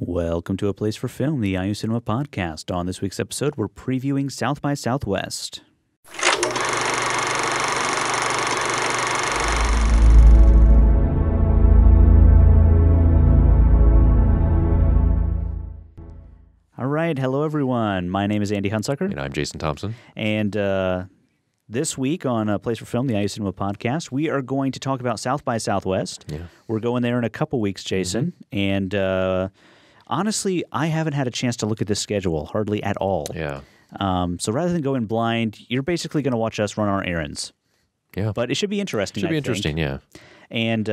Welcome to A Place for Film, the IU Cinema podcast. On this week's episode, we're previewing South by Southwest. All right, hello everyone. My name is Andy Hunsucker. And I'm Jason Thompson. And this week on A Place for Film, the IU Cinema podcast, we are going to talk about South by Southwest. Yeah. We're going there in a couple weeks, Jason. And honestly, I haven't had a chance to look at this schedule hardly at all. Yeah. So rather than go in blind, you're basically going to watch us run our errands. Yeah. But it should be interesting, Should be interesting, yeah. And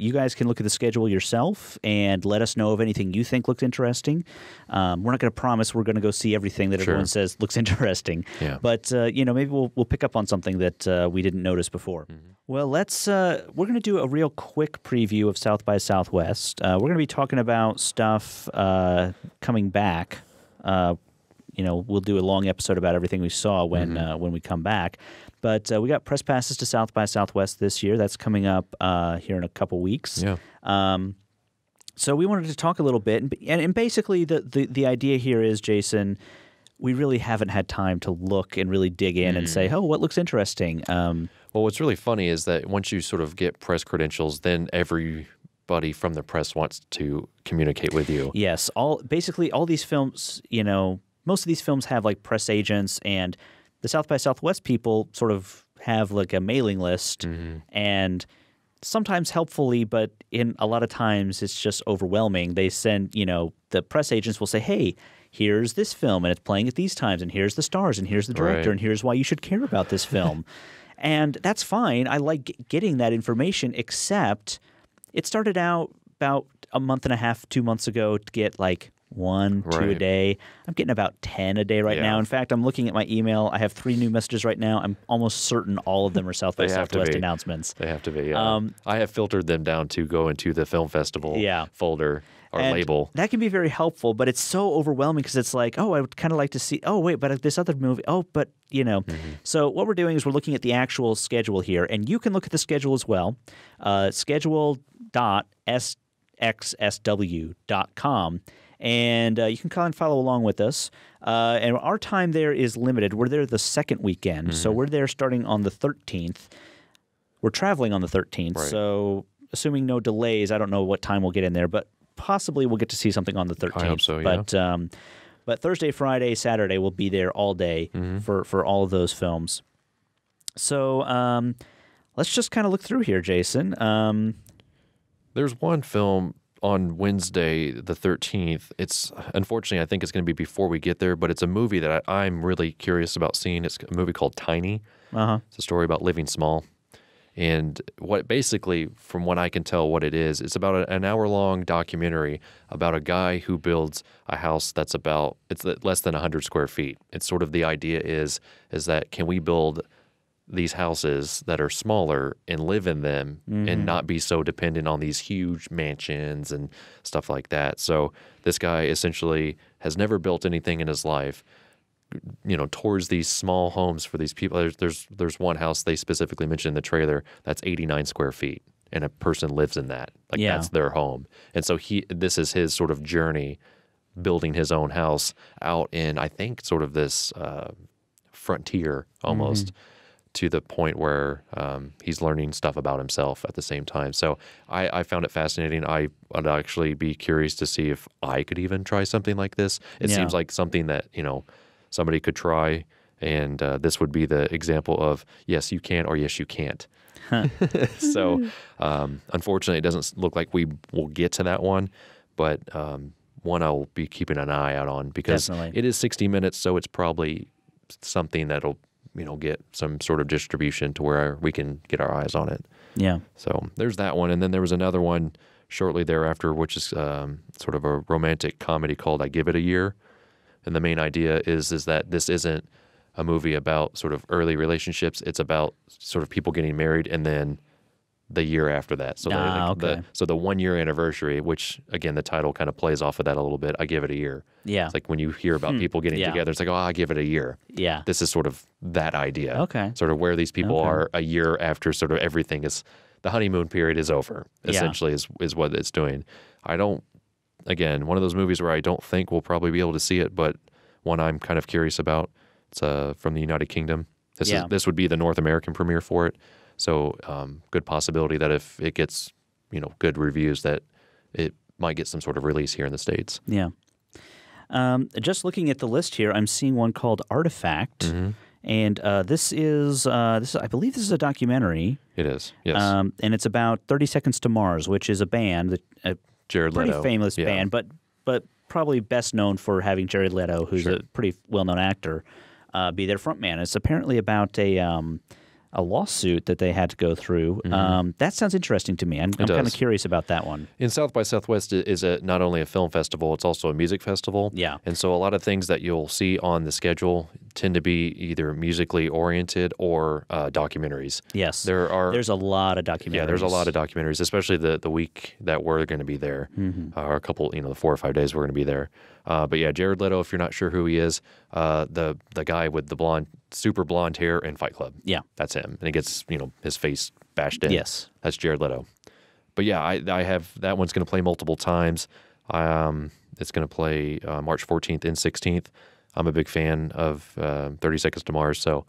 you guys can look at the schedule yourself and let us know of anything you think looks interesting. We're not going to promise we're going to go see everything that everyone says looks interesting. Yeah. But, maybe we'll pick up on something that we didn't notice before. Mm-hmm. Well, we're going to do a real quick preview of South by Southwest. We're going to be talking about stuff coming back. We'll do a long episode about everything we saw when we come back. But we got press passes to South by Southwest this year. That's coming up here in a couple weeks. Yeah. So we wanted to talk a little bit. And basically the idea here is, Jason, we really haven't had time to look and really dig in and say, oh, what looks interesting? Well, what's really funny is that once you sort of get press credentials, then everybody from the press wants to communicate with you. Yes. All these films, most of these films have like press agents, and the South by Southwest people sort of have like a mailing list, and sometimes helpfully, but in a lot of times it's just overwhelming. They send, the press agents will say, hey, here's this film and it's playing at these times, and here's the stars, and here's the director, and here's why you should care about this film. And that's fine. I like getting that information, except it started out about a month and a half, 2 months ago to get like 1, 2 a day. I'm getting about 10 a day right now. In fact, I'm looking at my email. I have 3 new messages right now. I'm almost certain all of them are South by Southwest announcements. They have to be, yeah. I have filtered them down to go into the film festival folder or label. That can be very helpful, but it's so overwhelming because it's like, oh, I would kind of like to see, oh, wait, but this other movie, So what we're doing is we're looking at the actual schedule here, and you can look at the schedule as well. Schedule.SXSW.com. And you can kind of follow along with us. And our time there is limited. We're there the second weekend. So we're there starting on the 13th. We're traveling on the 13th. Right. So assuming no delays, I don't know what time we'll get in there, but possibly we'll get to see something on the 13th. I hope so, yeah. But Thursday, Friday, Saturday, we'll be there all day for all of those films. So let's just kind of look through here, Jason. There's one film on Wednesday, the 13th. It's unfortunately, I think it's going to be before we get there, but it's a movie that I'm really curious about seeing. It's a movie called Tiny. It's a story about living small. And what basically, from what I can tell what it is, it's about an hour-long documentary about a guy who builds a house that's less than 100 square feet. It's sort of the idea is that can we build these houses that are smaller and live in them and not be so dependent on these huge mansions and stuff like that. So this guy essentially has never built anything in his life, towards these small homes for these people. There's one house they specifically mentioned in the trailer that's 89 square feet, and a person lives in that. That's their home. And so this is his sort of journey building his own house out in, I think, sort of this frontier almost, to the point where he's learning stuff about himself at the same time. So I found it fascinating. I would actually be curious to see if I could even try something like this. It seems like something that, somebody could try, and this would be the example of yes, you can, or yes, you can't. So unfortunately, it doesn't look like we will get to that one, but one I'll be keeping an eye out on because it is 60 minutes, so it's probably something that'll get some sort of distribution to where we can get our eyes on it. Yeah. So there's that one. And then there was another one shortly thereafter, which is sort of a romantic comedy called I Give It a Year. And the main idea is that this isn't a movie about sort of early relationships. It's about sort of people getting married and then the year after that. So the 1 year anniversary, which again, the title kind of plays off of that a little bit. I Give It a Year. Yeah. It's like when you hear about people getting together, it's like, oh, I give it a year. Yeah. This is sort of that idea. Okay. Sort of where these people are a year after sort of everything is, the honeymoon period is over, essentially is what it's doing. again, one of those movies where I don't think we'll probably be able to see it, but one I'm kind of curious about. It's from the United Kingdom. This would be the North American premiere for it. So good possibility that if it gets, good reviews, that it might get some sort of release here in the States. Yeah. Just looking at the list here, I'm seeing one called Artifact. And this is, I believe this is a documentary. It is, yes. And it's about 30 Seconds to Mars, which is a band, a Jared Leto. Pretty famous band, but probably best known for having Jared Leto, who's a pretty well-known actor, be their frontman. It's apparently about a lawsuit that they had to go through. That sounds interesting to me. I'm kind of curious about that one. In South by Southwest is not only a film festival, it's also a music festival. Yeah. And so a lot of things that you'll see on the schedule tend to be either musically oriented or documentaries. Yes. There's a lot of documentaries. Yeah, there's a lot of documentaries, especially the week that we're going to be there, or a couple, the 4 or 5 days we're going to be there. But yeah, Jared Leto, if you're not sure who he is, the guy with the super blonde hair in Fight Club. Yeah. That's him. And he gets, his face bashed in. Yes. That's Jared Leto. But yeah, I have, that one's going to play multiple times. It's going to play March 14th and 16th. I'm a big fan of 30 Seconds to Mars, so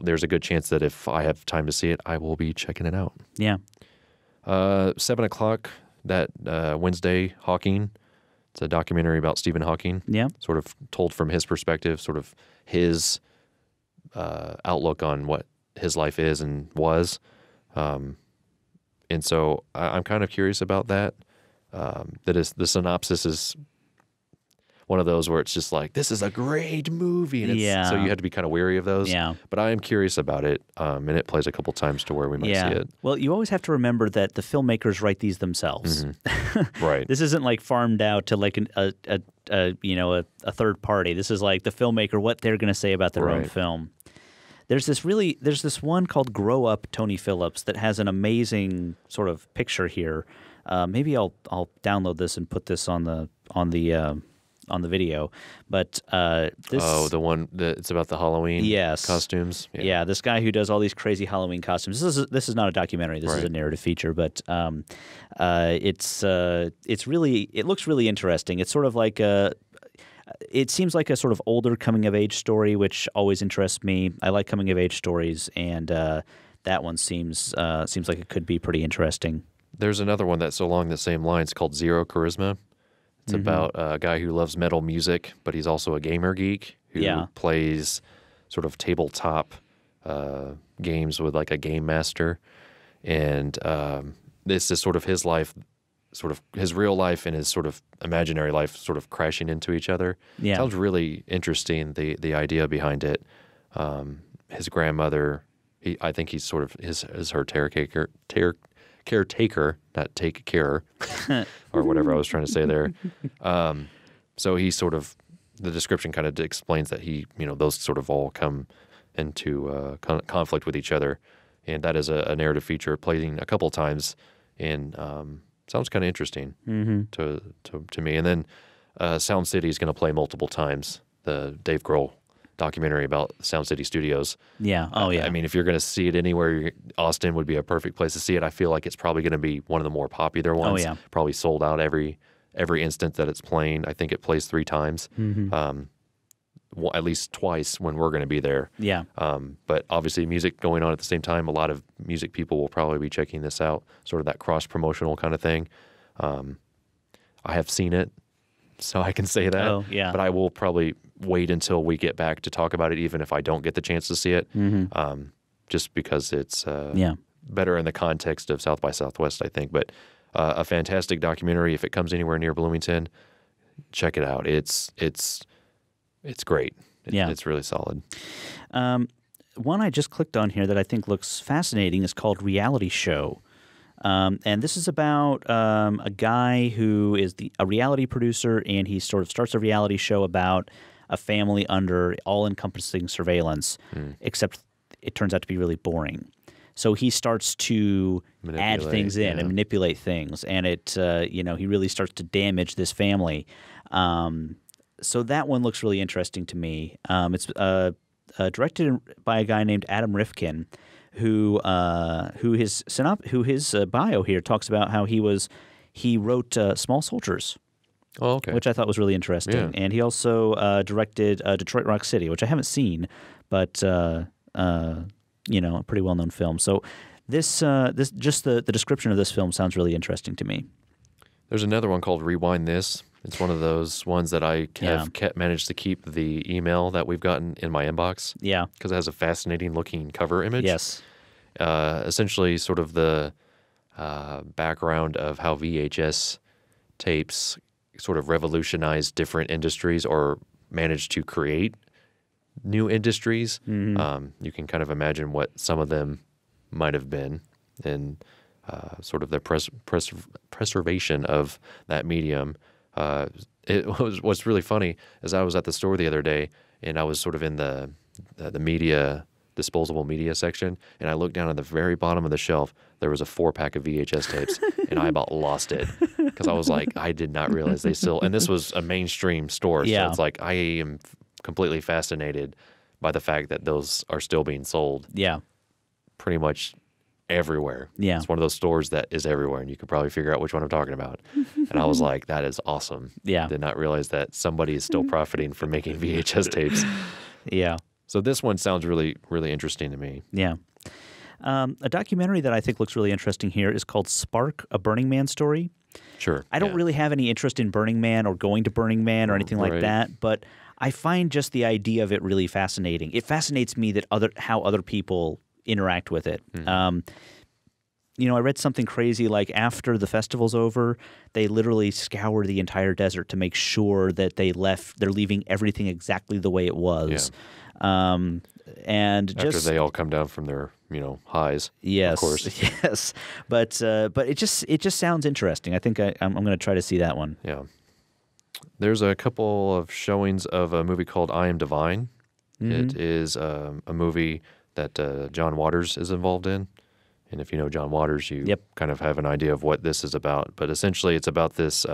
there's a good chance that if I have time to see it, I will be checking it out. Yeah. 7 o'clock that Wednesday, Hawking. It's a documentary about Stephen Hawking. Yeah. Sort of told from his perspective, sort of his outlook on what his life is and was. And so I'm kind of curious about that. The synopsis is one of those where it's just like, this is a great movie. And so you have to be kind of wary of those. Yeah. But I am curious about it, and it plays a couple times to where we might see it. Well, you always have to remember that the filmmakers write these themselves. Right. This isn't like farmed out to like a third party. This is like the filmmaker, what they're going to say about their own film. There's this one called Grow Up, Tony Phillips, that has an amazing sort of picture here. Maybe I'll download this and put this on the video, but this. Oh, the one that it's about the Halloween costumes. Yeah, this guy who does all these crazy Halloween costumes. This is not a documentary. This is a narrative feature, but it looks really interesting. It's sort of like it seems like a sort of older coming of age story, which always interests me. I like coming of age stories, and that one seems like it could be pretty interesting. There's another one that's along the same lines called Zero Charisma. It's about a guy who loves metal music, but he's also a gamer geek who plays sort of tabletop games with like a game master. And this is sort of his life, sort of his real life and his sort of imaginary life sort of crashing into each other. Yeah. Sounds really interesting, the idea behind it. His grandmother, I think he's sort of is her caretaker, not take care, or whatever I was trying to say there. So he sort of, the description kind of explains that those sort of all come into conflict with each other. And that is a narrative feature playing a couple times, and sounds kind of interesting to me. And then Sound City is going to play multiple times, the Dave Grohl documentary about Sound City Studios. Yeah. Oh, yeah. I mean, if you're going to see it anywhere, Austin would be a perfect place to see it. I feel like it's probably going to be one of the more popular ones. Oh, yeah. Probably sold out every instant that it's playing. I think it plays 3 times. At least twice when we're going to be there. Yeah. But obviously music going on at the same time. A lot of music people will probably be checking this out, sort of that cross-promotional kind of thing. I have seen it, so I can say that. Oh, yeah. But I will probably wait until we get back to talk about it, even if I don't get the chance to see it, just because it's better in the context of South by Southwest, I think. But a fantastic documentary. If it comes anywhere near Bloomington, check it out. It's great. It's really solid. One I just clicked on here that I think looks fascinating is called Reality Show. And this is about a guy who is a reality producer, and he sort of starts a reality show about a family under all-encompassing surveillance, except it turns out to be really boring. So he starts to add things in and manipulate things, and he really starts to damage this family. So that one looks really interesting to me. It's directed by a guy named Adam Rifkin, who his bio here talks about how he wrote Small Soldiers, Oh, okay. which I thought was really interesting. Yeah. And he also directed Detroit Rock City, which I haven't seen, but a pretty well-known film. So this just the description of this film sounds really interesting to me. There's another one called Rewind This. It's one of those ones that I have managed to keep the email that we've gotten in my inbox. Yeah. Because it has a fascinating looking cover image. Yes. Essentially sort of the background of how VHS tapes sort of revolutionized different industries or managed to create new industries. Mm-hmm. You can kind of imagine what some of them might have been and sort of the preservation of that medium. What's really funny is I was at the store the other day and I was sort of in the disposable media section, and I looked down at the very bottom of the shelf. There was a 4-pack of VHS tapes, and I about lost it because I was like, I did not realize they still. And this was a mainstream store, so it's like I am completely fascinated by the fact that those are still being sold. Yeah, pretty much everywhere. Yeah, it's one of those stores that is everywhere, and you could probably figure out which one I'm talking about. And I was like, that is awesome. Yeah, did not realize that somebody is still profiting from making VHS tapes. Yeah. So this one sounds really, really interesting to me. Yeah. A documentary that I think looks really interesting here is called Spark, a Burning Man story. Sure. I don't really have any interest in Burning Man or going to Burning Man or anything like that, but I find just the idea of it really fascinating. It fascinates me that how other people interact with it. Mm-hmm. I read something crazy like after the festival's over, they literally scour the entire desert to make sure that they're leaving everything exactly the way it was. Yeah. And after they all come down from their highs. Yes, of course. Yes, but it just sounds interesting. I think I'm going to try to see that one. Yeah. There's a couple of showings of a movie called I Am Divine. Mm-hmm. It is a movie that John Waters is involved in. And if you know John Waters, you kind of have an idea of what this is about. But essentially, it's about this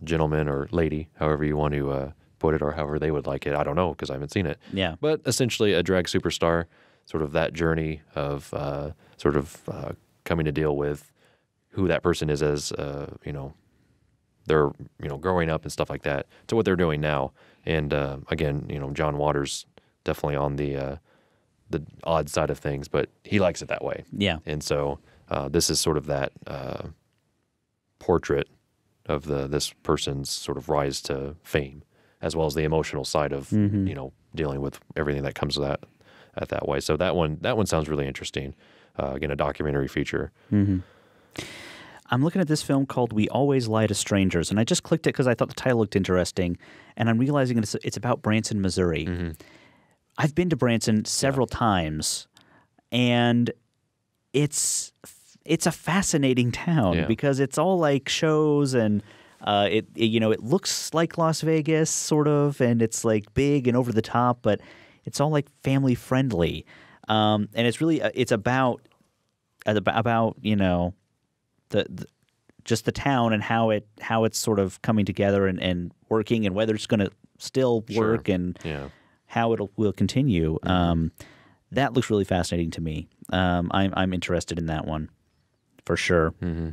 gentleman or lady, however you want to put it, or however they would like it. I don't know because I haven't seen it. Yeah. But essentially, a drag superstar, sort of that journey of coming to deal with who that person is as they're growing up and stuff like that to what they're doing now. And again, John Waters definitely on the odd side of things, but he likes it that way. Yeah. And so this is sort of that portrait of this person's sort of rise to fame, as well as the emotional side of dealing with everything that comes with that way. So that one sounds really interesting. Again, a documentary feature. Mm-hmm. I'm looking at this film called We Always Lie to Strangers, and I just clicked it because I thought the title looked interesting, and I'm realizing it's about Branson, Missouri. Mm-hmm. I've been to Branson several times, and it's a fascinating town because it's all like shows and it looks like Las Vegas sort of, and it's like big and over the top, but it's all like family friendly, and it's really it's about just the town and how it's sort of coming together and working, and whether it's going to still work and how it will continue. Mm-hmm. That looks really fascinating to me. I'm interested in that one for sure. Mm-hmm.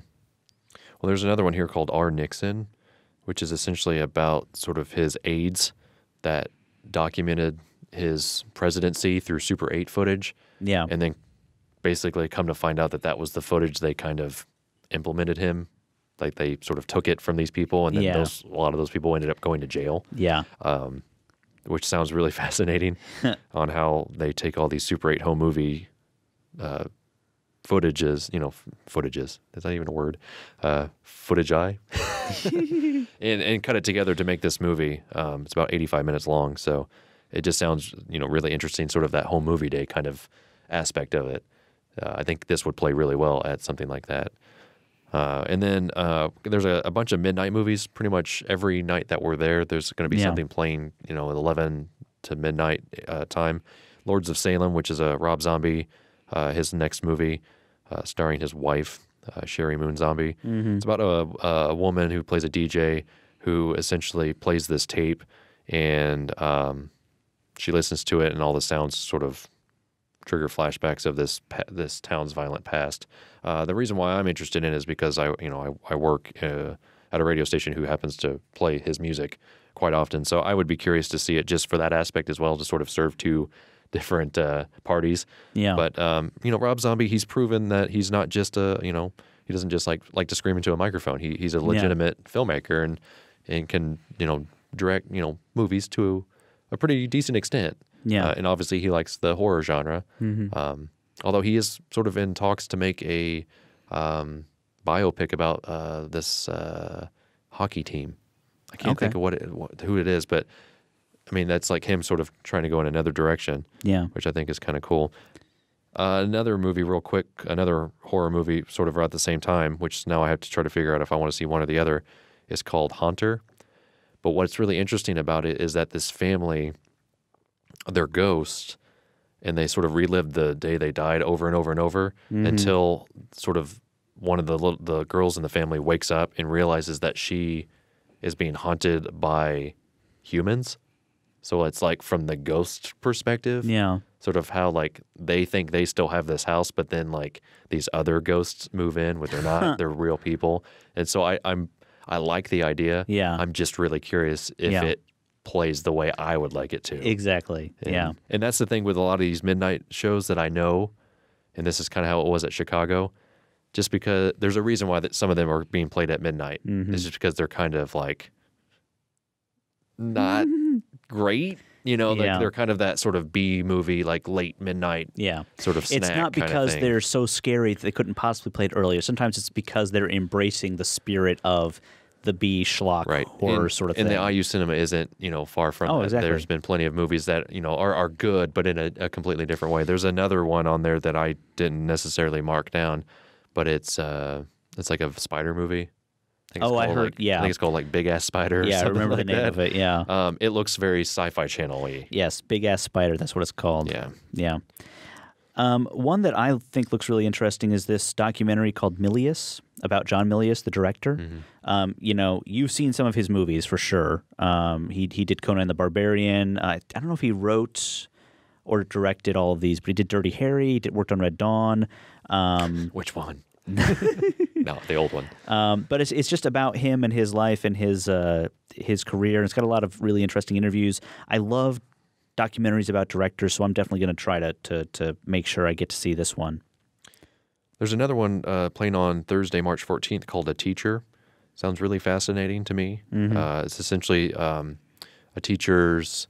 Well, there's another one here called R. Nixon, which is essentially about sort of his aides that documented his presidency through Super 8 footage. Yeah. And then basically come to find out that was the footage they kind of implemented him. Like they sort of took it from these people, and then a lot of those people ended up going to jail. Yeah. Which sounds really fascinating on how they take all these Super 8 home movie footages, footages, is that even a word? Footage and cut it together to make this movie. It's about 85 minutes long, so it just sounds, really interesting, sort of that home movie day kind of aspect of it. I think this would play really well at something like that. And then there's a bunch of midnight movies. Pretty much every night that we're there, there's going to be something playing, at 11 to midnight time. Lords of Salem, which is a Rob Zombie, his next movie, starring his wife, Sherry Moon Zombie. Mm-hmm. It's about a woman who plays a DJ who essentially plays this tape, and she listens to it, and all the sounds sort of trigger flashbacks of this town's violent past. The reason why I'm interested in it is because I work at a radio station who happens to play his music quite often. So I would be curious to see it just for that aspect as well, to sort of serve two different parties. Yeah. But Rob Zombie, he's proven that he's not just he doesn't just like to scream into a microphone. He's a legitimate filmmaker and can direct movies to a pretty decent extent. Yeah. And obviously he likes the horror genre. Mm-hmm. Although he is sort of in talks to make a biopic about this hockey team. I can't think of who it is, but I mean, that's like him sort of trying to go in another direction. Yeah. Which I think is kind of cool. Another movie real quick, another horror movie sort of around at the same time, which now I have to try to figure out if I want to see one or the other, is called Haunter. But what's really interesting about it is that this family, they're ghosts, and they sort of relive the day they died over and over and over until sort of one of the girls in the family wakes up and realizes that she is being haunted by humans. So it's like from the ghost perspective. Yeah. Sort of how like they think they still have this house, but then like these other ghosts move in, but they're not. They're real people. And so I like the idea. Yeah. I'm just really curious if it plays the way I would like it to. Exactly. And that's the thing with a lot of these midnight shows that I know, and this is kind of how it was at Chicago, just because there's a reason why some of them are being played at midnight. It's just because they're kind of like not great. They're kind of that sort of B movie, like late midnight sort of snack. It's not because they're so scary that they couldn't possibly play it earlier. Sometimes it's because they're embracing the spirit of the B schlock horror sort of thing. And the IU cinema isn't, far from that. Exactly. There's been plenty of movies that, are good, but in a completely different way. There's another one on there that I didn't necessarily mark down, but it's like a spider movie. I heard, I think it's called like Big Ass Spider. Yeah, I remember the name of it. Yeah. It looks very Sci-Fi Channel-y. Yes, Big Ass Spider. That's what it's called. Yeah. Yeah. One that I think looks really interesting is this documentary called Milius, about John Milius, the director. You've seen some of his movies for sure. He did Conan the Barbarian. I don't know if he wrote or directed all of these, but he did Dirty Harry. He worked on Red Dawn. Which one? No, the old one. But it's just about him and his life and his career. And it's got a lot of really interesting interviews. I love documentaries about directors, so I'm definitely going to try to make sure I get to see this one. There's another one playing on Thursday, March 14th called A Teacher. Sounds really fascinating to me. It's essentially a teacher's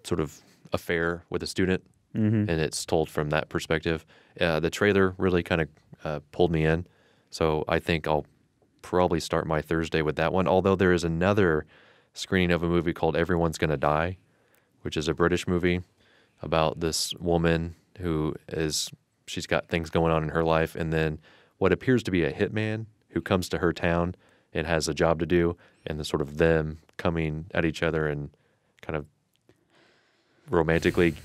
sort of affair with a student, and it's told from that perspective. The trailer really kind of pulled me in, so I think I'll probably start my Thursday with that one, although there is another screening of a movie called Everyone's Gonna Die, which is a British movie about this woman she's got things going on in her life, and then what appears to be a hitman who comes to her town and has a job to do, and the sort of them coming at each other and kind of romantically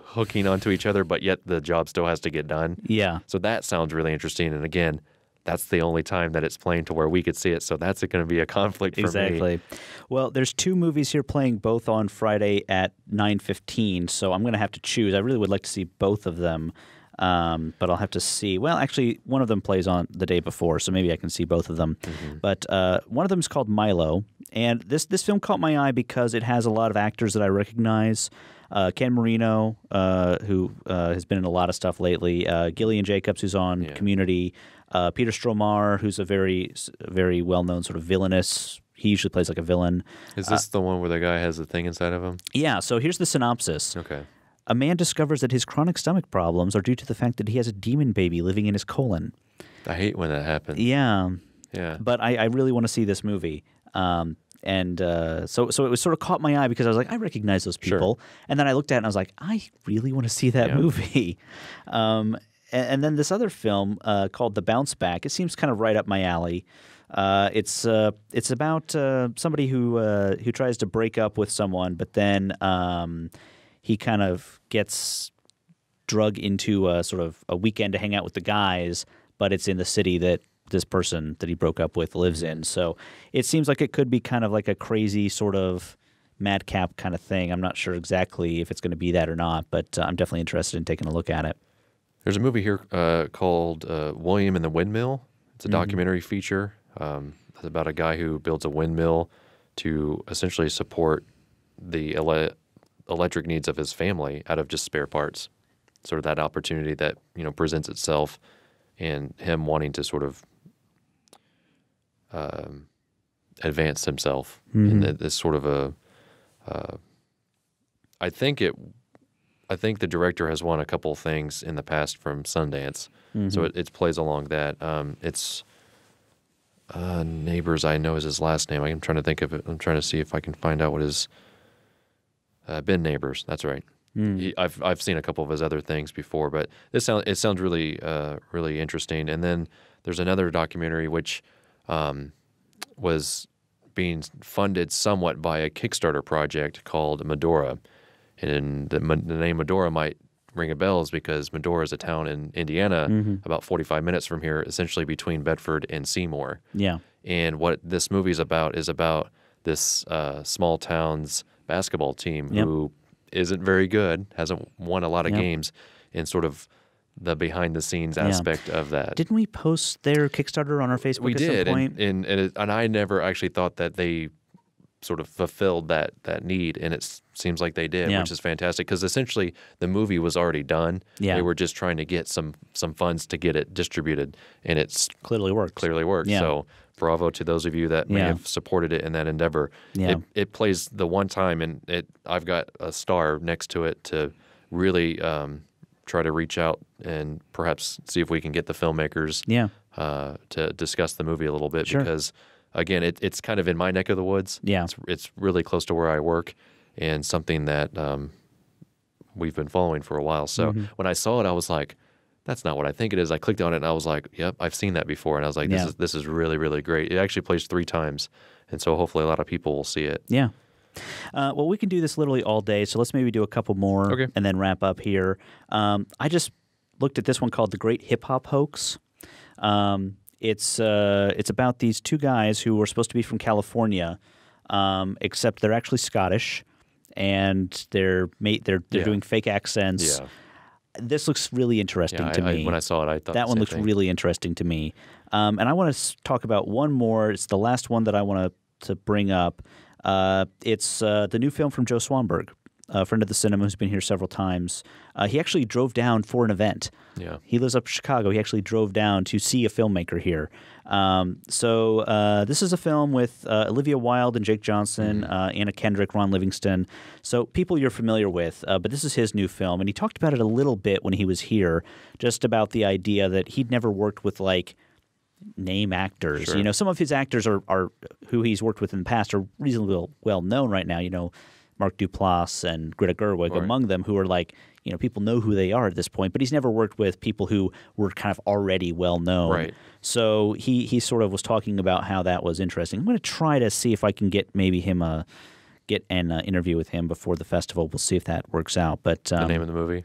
hooking onto each other, but yet the job still has to get done. Yeah. So that sounds really interesting. And again, that's the only time that it's playing to where we could see it. So that's going to be a conflict for me. Exactly. Well, there's two movies here playing both on Friday at 9:15, so I'm going to have to choose. I really would like to see both of them, but I'll have to see. Well, actually, one of them plays on the day before, so maybe I can see both of them. But one of them is called Milo, and this film caught my eye because it has a lot of actors that I recognize. Ken Marino, who has been in a lot of stuff lately, Gillian Jacobs, who's on Community, Peter Stormare, who's a very, very well-known sort of villainous. He usually plays like a villain. Is this the one where the guy has a thing inside of him? Yeah, so here's the synopsis. Okay. A man discovers that his chronic stomach problems are due to the fact that he has a demon baby living in his colon. I hate when that happens. Yeah. Yeah. But I really want to see this movie. So it was sort of caught my eye because I was like, I recognize those people. Sure. And then I looked at it and I was like, I really want to see that movie. And then this other film called The Bounce Back, it seems kind of right up my alley. It's about somebody who tries to break up with someone, but then he kind of gets drug into a sort of a weekend to hang out with the guys, but it's in the city that this person that he broke up with lives in. So it seems like it could be kind of like a crazy sort of madcap kind of thing. I'm not sure exactly if it's going to be that or not, but I'm definitely interested in taking a look at it. There's a movie here called William and the Windmill. It's a documentary feature It's about a guy who builds a windmill to essentially support the electric needs of his family out of just spare parts. Sort of that opportunity that, presents itself, and him wanting to sort of advance himself in this sort of I think the director has won a couple of things in the past from Sundance, so it plays along that. It's Neighbors, I know is his last name. I'm trying to think of it. I'm trying to see if I can find out what his Ben Neighbors. That's right. I've seen a couple of his other things before, but it sounds really really interesting. And then there's another documentary which was being funded somewhat by a Kickstarter project called Medora. And the name Medora might ring a bell because Medora is a town in Indiana, about 45 minutes from here, essentially between Bedford and Seymour. Yeah. And what this movie is about this small town's basketball team who isn't very good, hasn't won a lot of games, and sort of the behind-the-scenes aspect of that. Didn't we post their Kickstarter on our Facebook we at did, some point? And I never actually thought that they sort of fulfilled that need, and it seems like they did, which is fantastic, because essentially the movie was already done. They were just trying to get some funds to get it distributed, and it's clearly worked. So bravo to those of you that may have supported it in that endeavor. It plays the one time, and I've got a star next to it to really try to reach out and perhaps see if we can get the filmmakers to discuss the movie a little bit, because again, it's kind of in my neck of the woods. It's really close to where I work, and something that we've been following for a while. So when I saw it, I was like, that's not what I think it is. I clicked on it and I was like, yep, I've seen that before. And I was like, this is really, really great. It actually plays 3 times. And so hopefully a lot of people will see it. Yeah. Well, we can do this literally all day, so let's maybe do a couple more and then wrap up here. I just looked at this one called The Great Hip Hop Hoax. It's about these 2 guys who were supposed to be from California, except they're actually Scottish, and they're doing fake accents. This looks really interesting to me. When I saw it, I thought that one looks really interesting to me. And I want to talk about one more. It's the last one that I want to bring up. It's the new film from Joe Swanberg, a friend of the cinema who's been here several times. He actually drove down for an event. He lives up in Chicago. He actually drove down to see a filmmaker here. So this is a film with Olivia Wilde and Jake Johnson, Anna Kendrick, Ron Livingston. So people you're familiar with, but this is his new film. And he talked about it a little bit when he was here, just about the idea that he'd never worked with name actors. Some of his actors are who he's worked with in the past are reasonably well known right now. Mark Duplass and Greta Gerwig among them, who are people know who they are at this point, but he's never worked with people who were kind of already well known. Right. So he sort of was talking about how that was interesting. I'm going to try to see if I can get maybe him get an interview with him before the festival. We'll see if that works out. But the name of the movie?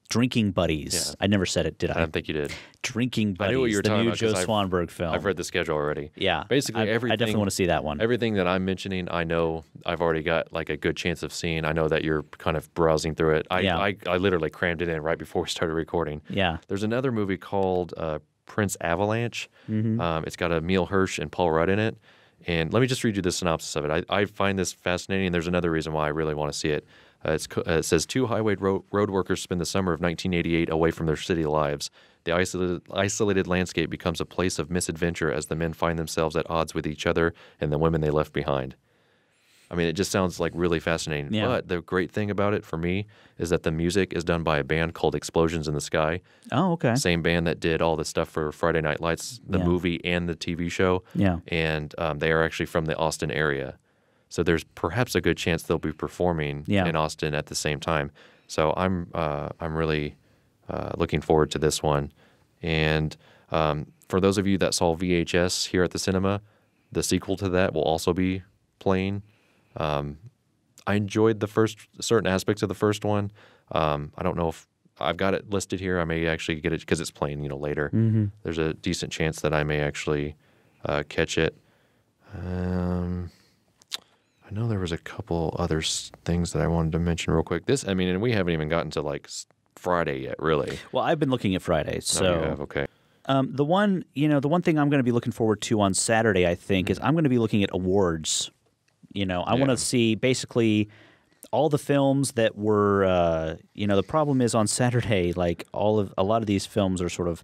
Drinking Buddies. I never said it, did I? I don't think you did. Drinking Buddies. I knew what you were talking about. The new Joe Swanberg film. I've read the schedule already. Yeah. Basically, everything. I definitely want to see that one. Everything that I'm mentioning, I know I've already got a good chance of seeing. I know that you're kind of browsing through it. I literally crammed it in right before we started recording. Yeah. There's another movie called Prince Avalanche. It's got Emile Hirsch and Paul Rudd in it. And let me just read you the synopsis of it. I find this fascinating, and there's another reason why I really want to see it. It says 2 highway road workers spend the summer of 1988 away from their city lives. The isolated landscape becomes a place of misadventure as the men find themselves at odds with each other and the women they left behind. I mean, it just sounds really fascinating. Yeah. But the great thing about it for me is that the music is done by a band called Explosions in the Sky. Oh, okay. Same band that did all the stuff for Friday Night Lights, the movie and the TV show. Yeah. And they are actually from the Austin area. So there's perhaps a good chance they'll be performing in Austin at the same time. So I'm really looking forward to this one. And for those of you that saw VHS here at the cinema, the sequel to that will also be playing. I enjoyed certain aspects of the first one. I don't know if I've got it listed here. I may actually get it because it's playing later. There's a decent chance that I may actually catch it. I know there was a couple other things that I wanted to mention real quick. And we haven't even gotten to Friday yet, really. Well, I've been looking at Friday, so you have? Okay. The one thing I'm going to be looking forward to on Saturday, I think, is I'm going to be looking at awards. I want to see basically all the films that were, the problem is on Saturday, like a lot of these films are sort of,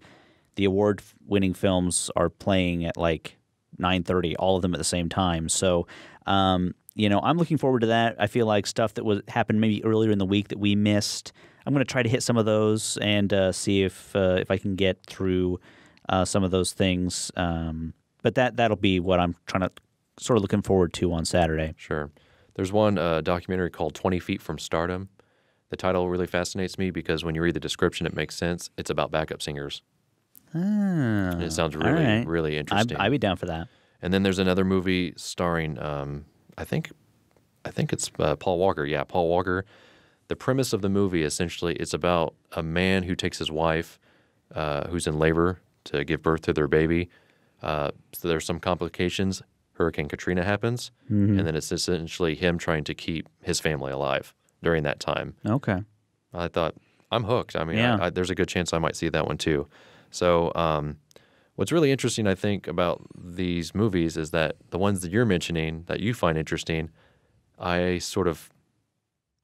the award-winning films are playing at like 9:30, all of them at the same time. So, I'm looking forward to that. I feel like stuff that happened maybe earlier in the week that we missed, I'm going to try to hit some of those and see if I can get through some of those things. But that'll be what I'm trying to sort of looking forward to on Saturday. Sure. There's one documentary called 20 Feet from Stardom. The title really fascinates me because when you read the description, it makes sense. It's about backup singers. And it sounds really, really interesting. I'd be down for that. And then there's another movie starring, I think it's Paul Walker. Yeah, Paul Walker. The premise of the movie, essentially, it's about a man who takes his wife who's in labor to give birth to their baby. So there's some complications. Hurricane Katrina happens, and then it's essentially him trying to keep his family alive during that time. Okay. I thought, I'm hooked. I mean, there's a good chance I might see that one too. So what's really interesting, I think, about these movies is that the ones that you're mentioning that you find interesting, I sort of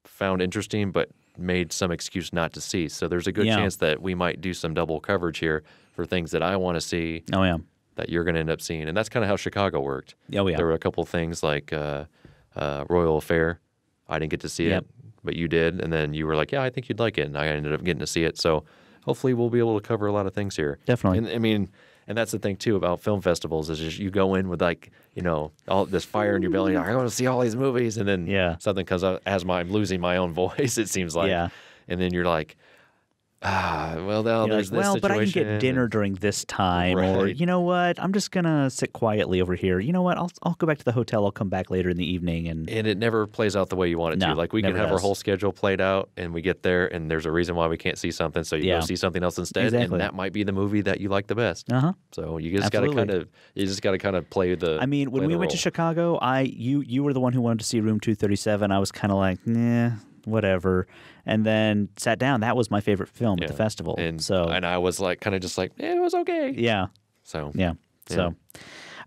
found interesting but made some excuse not to see. So there's a good chance that we might do some double coverage here for things that I want to see. Oh, yeah. That you're going to end up seeing. And that's kind of how Chicago worked. Oh, yeah. There were a couple of things like Royal Affair. I didn't get to see it, but you did. And then you were like, yeah, I think you'd like it. And I ended up getting to see it. So hopefully we'll be able to cover a lot of things here. Definitely. And I mean, and that's the thing, too, about film festivals is just you go in with like, all this fire in your belly. I want to see all these movies. And then something comes up as I'm losing my own voice, it seems like. Yeah. And then you're like, well, now there's this situation. But I can get dinner during this time, or you know what? I'm just gonna sit quietly over here. You know what? I'll go back to the hotel. I'll come back later in the evening, and it never plays out the way you want it to. Like we can have our whole schedule played out, and we get there, and there's a reason why we can't see something, so you go see something else instead, and that might be the movie that you like the best. So you just got to kind of play the. I mean, when we went to Chicago, you were the one who wanted to see Room 237. I was kind of like, nah, whatever, and then sat down. That was my favorite film at the festival, and I was like, kind of just like, it was okay. Yeah. So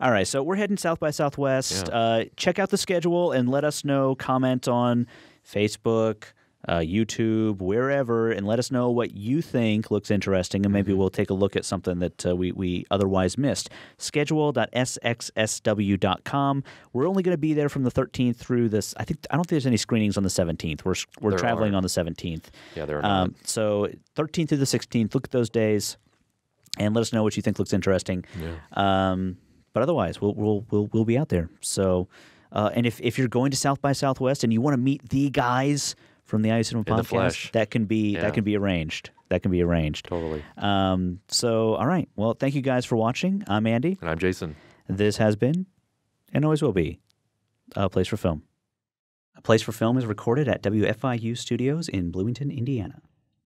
all right. So we're heading South by Southwest. Check out the schedule and let us know. Comment on Facebook, YouTube, wherever, and let us know what you think looks interesting, and maybe we'll take a look at something that we otherwise missed. Schedule.sxsw.com. We're only going to be there from the 13th through this. I don't think there's any screenings on the 17th. We're traveling on the 17th. Yeah, there are. So 13th through the 16th. Look at those days, and let us know what you think looks interesting. Yeah. But otherwise, we'll be out there. So, and if you're going to South by Southwest and you want to meet the guys from the Ice Cinema Podcast, that can be arranged. That can be arranged. Totally. So, all right. Well, thank you guys for watching. I'm Andy. And I'm Jason. This has been, and always will be, A Place for Film. A Place for Film is recorded at WFIU Studios in Bloomington, Indiana.